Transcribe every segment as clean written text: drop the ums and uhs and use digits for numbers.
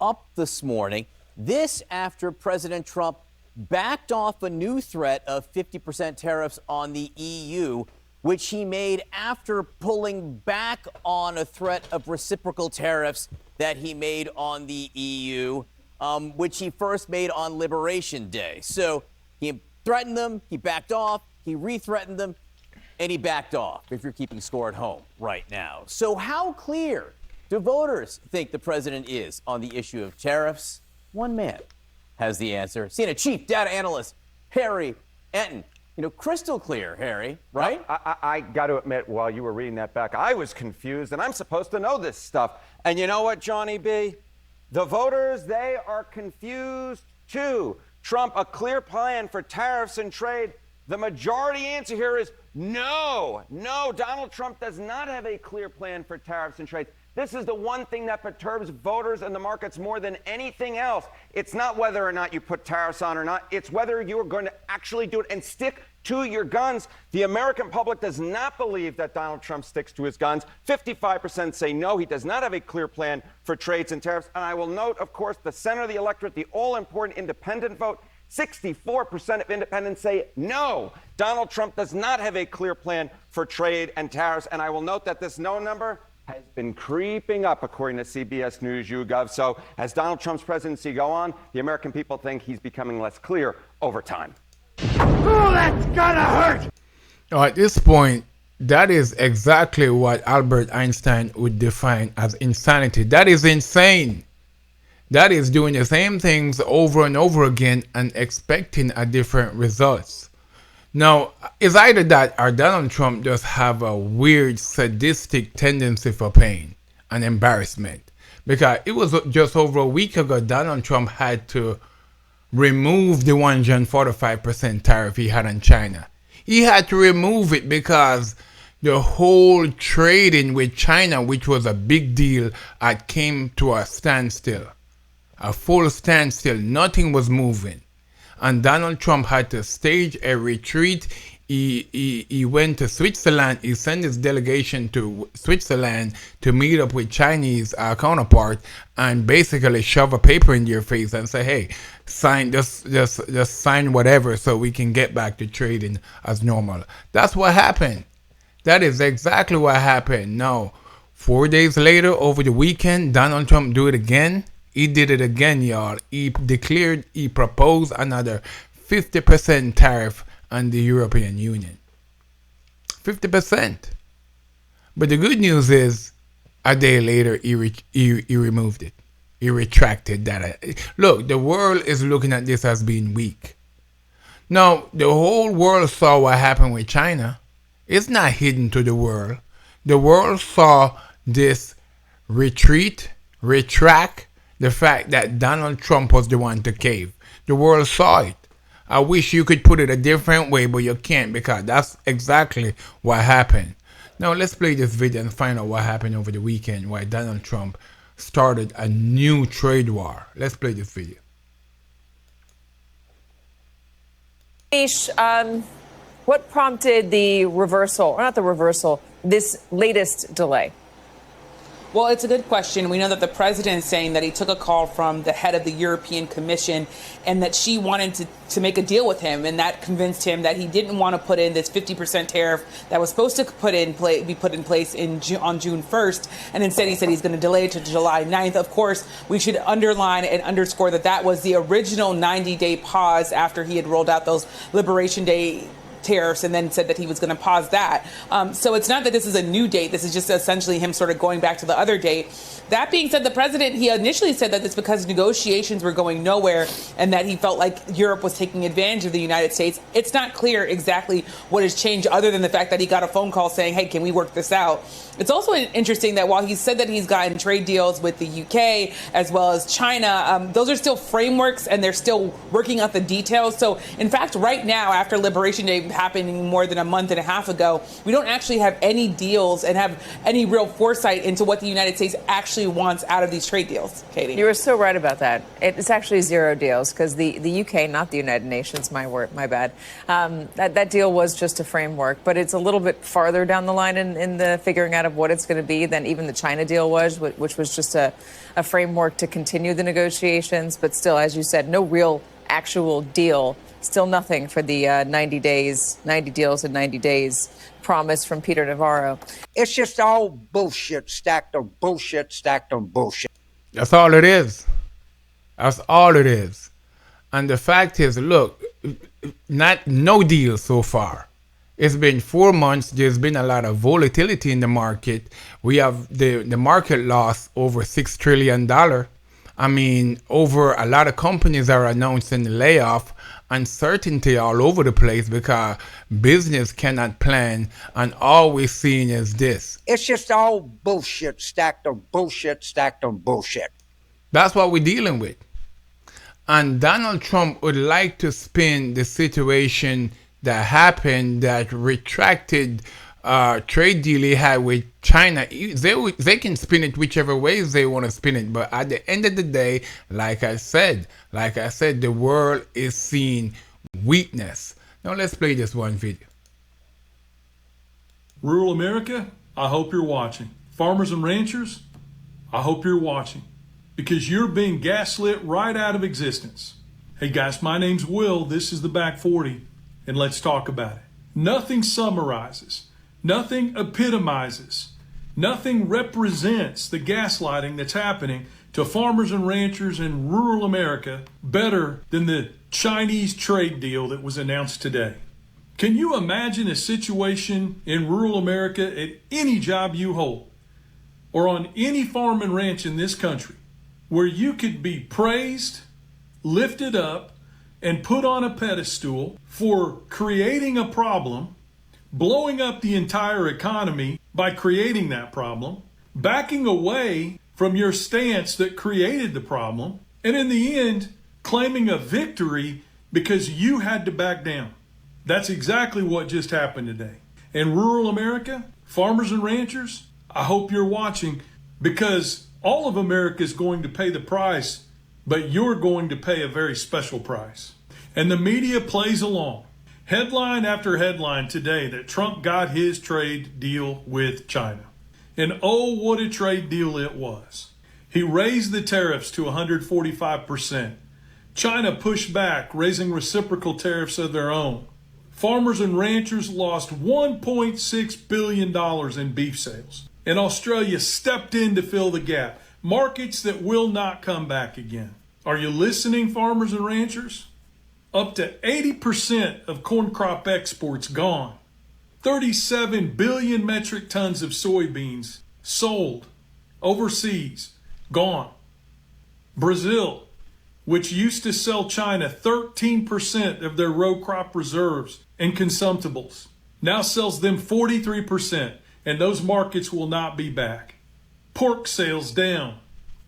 up this morning. This after President Trump backed off a new threat of 50% tariffs on the EU, which he made after pulling back on a threat of reciprocal tariffs that he made on the EU, which he first made on Liberation Day. So he threatened them, he backed off, he re-threatened them, and he backed off, if you're keeping score at home right now. So how clear do voters think the president is on the issue of tariffs? One man has the answer. CNN chief data analyst Harry Enten. You know, crystal clear, Harry, right? I got to admit, while you were reading that back, I was confused, and I'm supposed to know this stuff. And you know what, Johnny B? The voters, they are confused too. Trump, a clear plan for tariffs and trade. The majority answer here is no. No, Donald Trump does not have a clear plan for tariffs and trade. This is the one thing that perturbs voters and the markets more than anything else. It's not whether or not you put tariffs on or not. It's whether you are going to actually do it and stick to your guns. The American public does not believe that Donald Trump sticks to his guns. 55% say no, he does not have a clear plan for trades and tariffs. And I will note, of course, the center of the electorate, the all-important independent vote, 64% of independents say no, Donald Trump does not have a clear plan for trade and tariffs. And I will note that this no number has been creeping up, according to CBS News YouGov. So as Donald Trump's presidency go on, the American people think he's becoming less clear over time. Oh, that's gonna hurt! At this point, that is exactly what Albert Einstein would define as insanity. That is insane. That is doing the same things over and over again and expecting a different results. Now, it's either that or Donald Trump just have a weird sadistic tendency for pain and embarrassment. Because it was just over a week ago, Donald Trump had to remove the 145% tariff he had on China. He had to remove it because the whole trading with China, which was a big deal, came to a standstill. A full standstill. Nothing was moving. And Donald Trump had to stage a retreat. He went to Switzerland. He sent his delegation to Switzerland to meet up with Chinese counterpart and basically shove a paper in your face and say, hey, sign just sign whatever so we can get back to trading as normal. That's what happened. That is exactly what happened. Now, 4 days later, over the weekend, Donald Trump do it again. He did it again, y'all. He proposed another 50% tariff on the European Union. 50%. But the good news is, a day later, he removed it. He retracted that. Look, the world is looking at this as being weak. Now, the whole world saw what happened with China. It's not hidden to the world. The world saw this retract, the fact that Donald Trump was the one to cave. The world saw it. I wish you could put it a different way, but you can't because that's exactly what happened. Now let's play this video and find out what happened over the weekend, why Donald Trump started a new trade war. Let's play this video. Ish, what prompted the reversal, or not the reversal, this latest delay? Well, it's a good question. We know that the president is saying that he took a call from the head of the European Commission and that she wanted to make a deal with him. And that convinced him that he didn't want to put in this 50% tariff that was supposed to be put in place on June 1st. And instead, he said he's going to delay it to July 9th. Of course, we should underline and underscore that that was the original 90-day pause after he had rolled out those Liberation Day tariffs and then said that he was going to pause that. So it's not that this is a new date. This is just essentially him sort of going back to the other date. That being said, the president, he initially said that it's because negotiations were going nowhere and that he felt like Europe was taking advantage of the United States. It's not clear exactly what has changed other than the fact that he got a phone call saying, hey, can we work this out? It's also interesting that while he said that he's gotten trade deals with the UK as well as China, those are still frameworks and they're still working out the details. So, in fact, right now, after Liberation Day, happening more than a month and a half ago. We don't actually have any deals and have any real foresight into what the United States actually wants out of these trade deals, Katie. You were so right about that. It's actually 0 deals because the UK, not the United Nations, my bad. That deal was just a framework, but it's a little bit farther down the line in the figuring out of what it's going to be than even the China deal was, which was just a framework to continue the negotiations. But still, as you said, no real actual deal. Still nothing for the 90 deals in 90 days promise from Peter Navarro. It's just all bullshit stacked on bullshit stacked on bullshit. That's all it is. That's all it is. And the fact is, look, no deal so far. It's been 4 months. There's been a lot of volatility in the market. We have the market lost over $6 trillion. I mean, over a lot of companies are announcing layoff, uncertainty all over the place because business cannot plan, and all we're seeing is this. It's just all bullshit stacked on bullshit stacked on bullshit. That's what we're dealing with. And Donald Trump would like to spin the situation that happened, that retracted trade deal he had with China. They can spin it whichever ways they want to spin it. But at the end of the day, like I said, the world is seeing weakness. Now let's play this one video. Rural America, I hope you're watching. Farmers and ranchers, I hope you're watching, because you're being gaslit right out of existence. Hey guys, my name's Will. This is the Back 40, and let's talk about it. Nothing summarizes, nothing epitomizes, nothing represents the gaslighting that's happening to farmers and ranchers in rural America better than the Chinese trade deal that was announced today. Can you imagine a situation in rural America at any job you hold or on any farm and ranch in this country where you could be praised, lifted up, and put on a pedestal for creating a problem, blowing up the entire economy by creating that problem, backing away from your stance that created the problem, and in the end, claiming a victory because you had to back down? That's exactly what just happened today. In rural America, farmers and ranchers, I hope you're watching, because all of America is going to pay the price, but you're going to pay a very special price. And the media plays along. Headline after headline today that Trump got his trade deal with China. And oh, what a trade deal it was. He raised the tariffs to 145%. China pushed back, raising reciprocal tariffs of their own. Farmers and ranchers lost $1.6 billion in beef sales. And Australia stepped in to fill the gap. Markets that will not come back again. Are you listening, farmers and ranchers? Up to 80% of corn crop exports gone. 37 billion metric tons of soybeans sold overseas, gone. Brazil, which used to sell China 13% of their row crop reserves and consumptibles, now sells them 43%, and those markets will not be back. Pork sales down.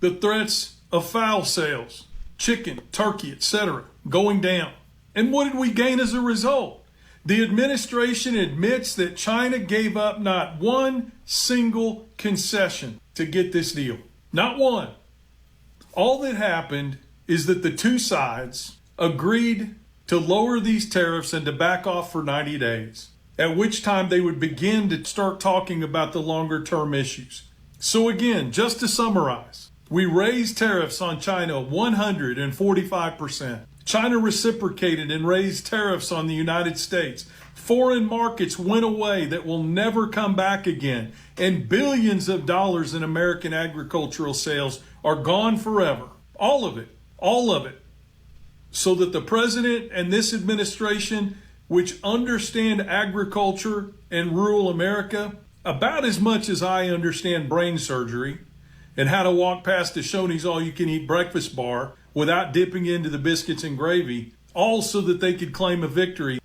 The threats of fowl sales, chicken, turkey, etc., going down. And what did we gain as a result? The administration admits that China gave up not one single concession to get this deal. Not one. All that happened is that the two sides agreed to lower these tariffs and to back off for 90 days, at which time they would begin to start talking about the longer term issues. So again, just to summarize, we raised tariffs on China 145%. China reciprocated and raised tariffs on the United States. Foreign markets went away that will never come back again. And billions of dollars in American agricultural sales are gone forever. All of it. All of it. So that the president and this administration, which understand agriculture and rural America about as much as I understand brain surgery and how to walk past the Shoney's all-you-can-eat breakfast bar without dipping into the biscuits and gravy, all so that they could claim a victory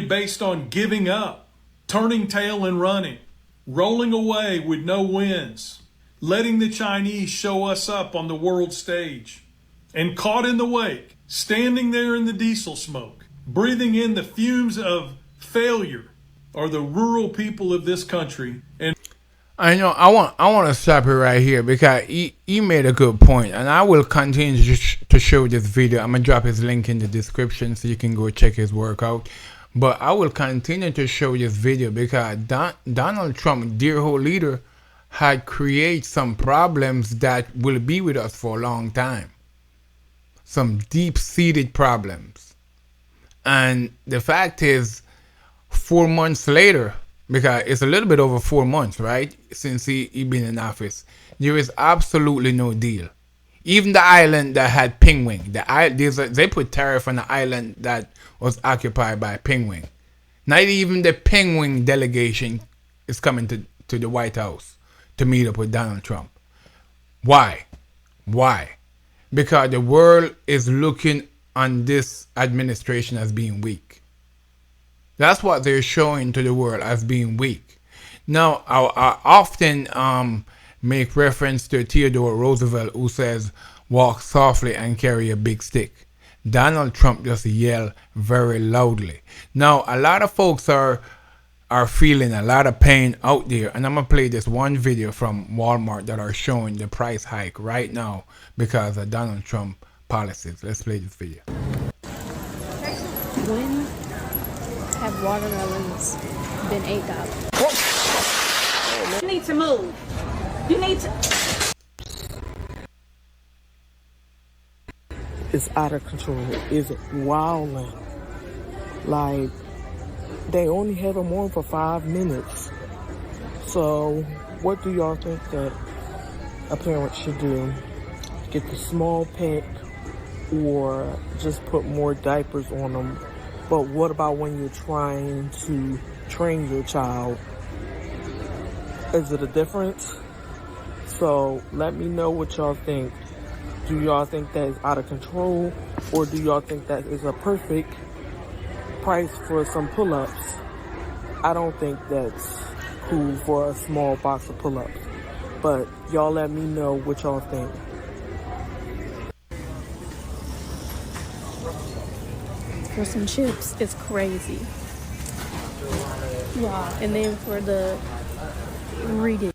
based on giving up, turning tail and running, rolling away with no wins, letting the Chinese show us up on the world stage, and caught in the wake, standing there in the diesel smoke, breathing in the fumes of failure are the rural people of this country. And I know I want to stop it right here because he made a good point, and I will continue to show this video. I'm gonna drop his link in the description so you can go check his work out. But I will continue to show this video because Donald Trump, dear whole leader, had created some problems that will be with us for a long time. Some deep-seated problems. And the fact is, 4 months later, because it's a little bit over 4 months, right, since he been in office, there is absolutely no deal. Even the island that had Penguin, they put tariff on the island that was occupied by Penguin. Not even the Penguin delegation is coming to the White House to meet up with Donald Trump. Why? Because the world is looking on this administration as being weak. That's what they're showing to the world as being weak. Now, I often make reference to Theodore Roosevelt, who says, walk softly and carry a big stick. Donald Trump just yelled very loudly. Now, a lot of folks are feeling a lot of pain out there, and I'm going to play this one video from Walmart that are showing the price hike right now because of Donald Trump policies. Let's play this video. When have watermelons been $8? You need to move. You need to. It's out of control. It's wilding. Like, they only have them on for 5 minutes. So, what do y'all think that a parent should do? Get the small pack or just put more diapers on them? But what about when you're trying to train your child? Is it a difference? So let me know what y'all think. Do y'all think that is out of control, or do y'all think that is a perfect price for some pull-ups? I don't think that's cool for a small box of pull-ups. But y'all let me know what y'all think. For some chips, it's crazy. Wow. And then for the reading.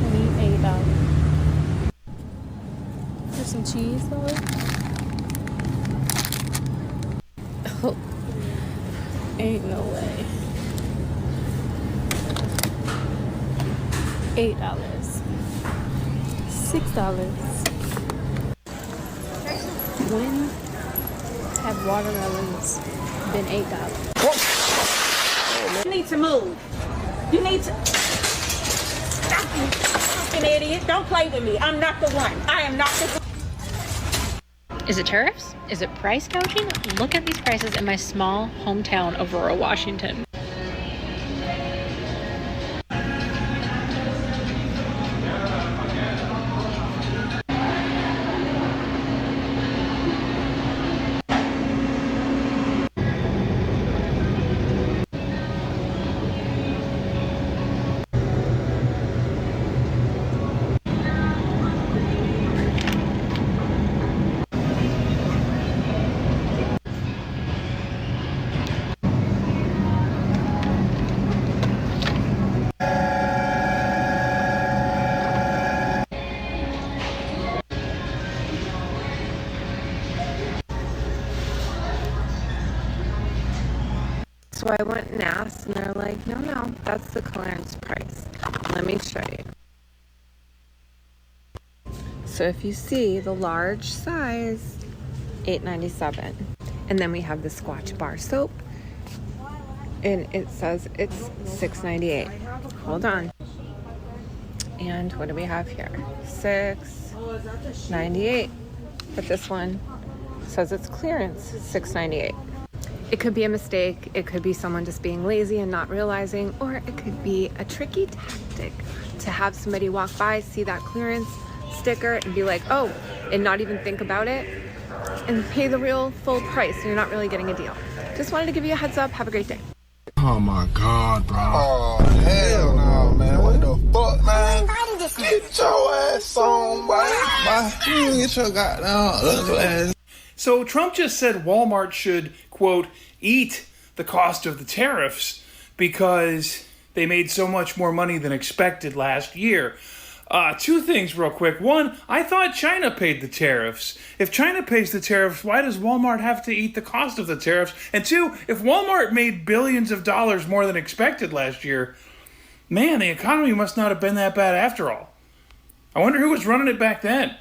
$28. For some cheese though. Oh, ain't no way. $8. $6. When have watermelons been $8? You need to move. You need to. Stop, you fucking idiot. Don't play with me. I'm not the one. I am not the one. Is it tariffs? Is it price gouging? Look at these prices in my small hometown of rural Washington. So I went and asked, and they're like, no, that's the clearance price. Let me show you. So if you see the large size, $8.97. And then we have the Squatch bar soap, and it says it's $6.98. Hold on. And what do we have here? $6.98. But this one says it's clearance, $6.98. It could be a mistake, it could be someone just being lazy and not realizing, or it could be a tricky tactic to have somebody walk by, see that clearance sticker and be like, oh, and not even think about it and pay the real full price, so you're not really getting a deal. Just wanted to give you a heads up. Have a great day. Oh my God, bro. Oh, hell no, man. What the fuck, man? Get your ass on, boy. Get your goddamn ugly ass. So Trump just said Walmart should, quote, eat the cost of the tariffs because they made so much more money than expected last year. Two things real quick. One, I thought China paid the tariffs. If China pays the tariffs, why does Walmart have to eat the cost of the tariffs? And two, if Walmart made billions of dollars more than expected last year, man, the economy must not have been that bad after all. I wonder who was running it back then.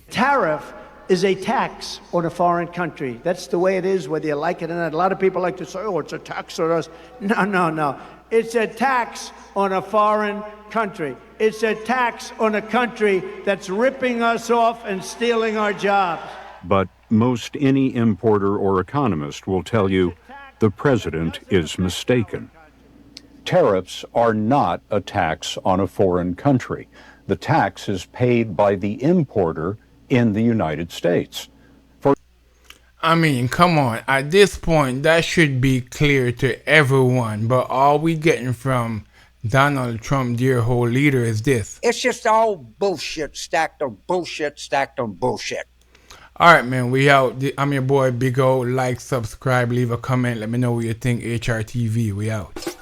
Tariff is a tax on a foreign country. That's the way it is, whether you like it or not. A lot of people like to say, oh, it's a tax on us. No. It's a tax on a foreign country. It's a tax on a country that's ripping us off and stealing our jobs. But most any importer or economist will tell you the president is mistaken. Tariffs are not a tax on a foreign country. The tax is paid by the importer in the United States. I mean, come on. At this point, that should be clear to everyone. But all we getting from Donald Trump, dear whole leader, is this. It's just all bullshit stacked on bullshit stacked on bullshit. All right, man. We out. I'm your boy, Big O. Like, subscribe, leave a comment. Let me know what you think. HRTV. We out.